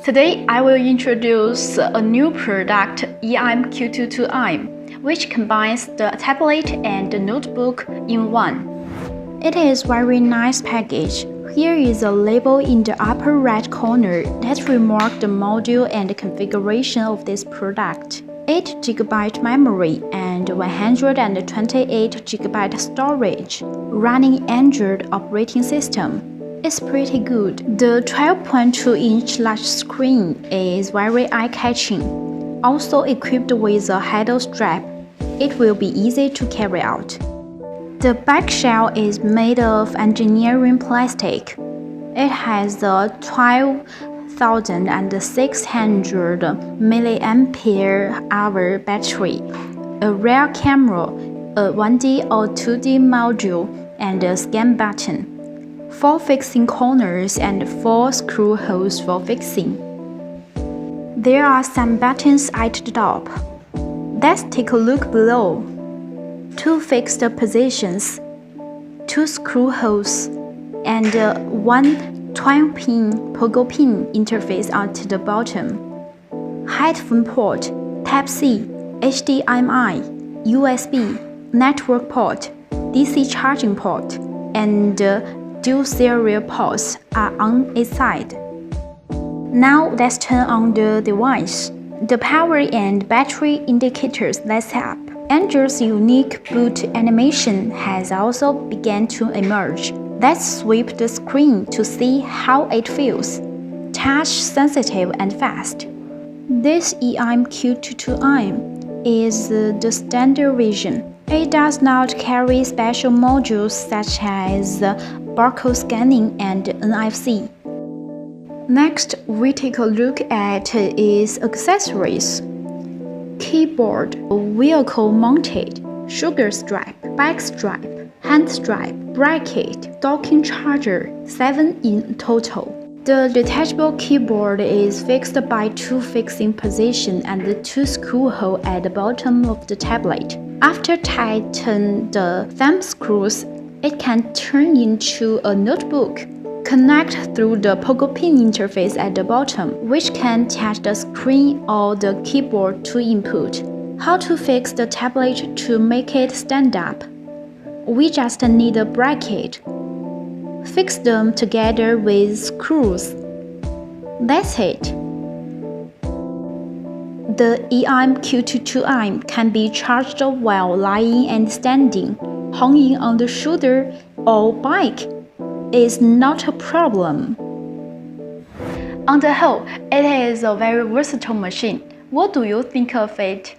Today, I will introduce a new product, EM-Q22M, which combines the tablet and the notebook in one. It is very nice package. Here is a label in the upper right corner that remarks the module and the configuration of this product. 8 GB memory and 128 GB storage, running Android operating system. It's pretty good. The 12.2-inch large screen is very eye-catching. Also equipped with a handle strap, it will be easy to carry out. The back shell is made of engineering plastic. It has a 12,600 mAh battery, a rear camera, a 1D or 2D module, and a scan button. 4 fixing corners and 4 screw holes for fixing. There are some buttons at the top. Let's take a look below. 2 fixed positions, 2 screw holes, and 1 12-pin pogo pin interface at the bottom. Headphone port, Type-C, HDMI, USB, network port, DC charging port, and dual serial ports are on its side. Now let's turn on the device. The power and battery indicators light up. Android's unique boot animation has also begun to emerge. Let's sweep the screen to see how it feels. Touch sensitive and fast. This EM-Q22M is the standard version. It does not carry special modules such as barcode scanning and NFC. Next, we take a look at its accessories. Keyboard, vehicle mounted, shoulder strap, back strap, hand strap, bracket, docking charger, 7 in total. The detachable keyboard is fixed by 2 fixing positions and 2 screw holes at the bottom of the tablet. After tightening the thumb screws, it can turn into a notebook. Connect through the pogo pin interface at the bottom, which can touch the screen or the keyboard to input. How to fix the tablet to make it stand up? We just need a bracket. Fix them together with screws. That's it. The EM-Q22M can be charged while lying and standing, hanging on the shoulder, or bike. Is not a problem. On the whole, it is a very versatile machine. What do you think of it?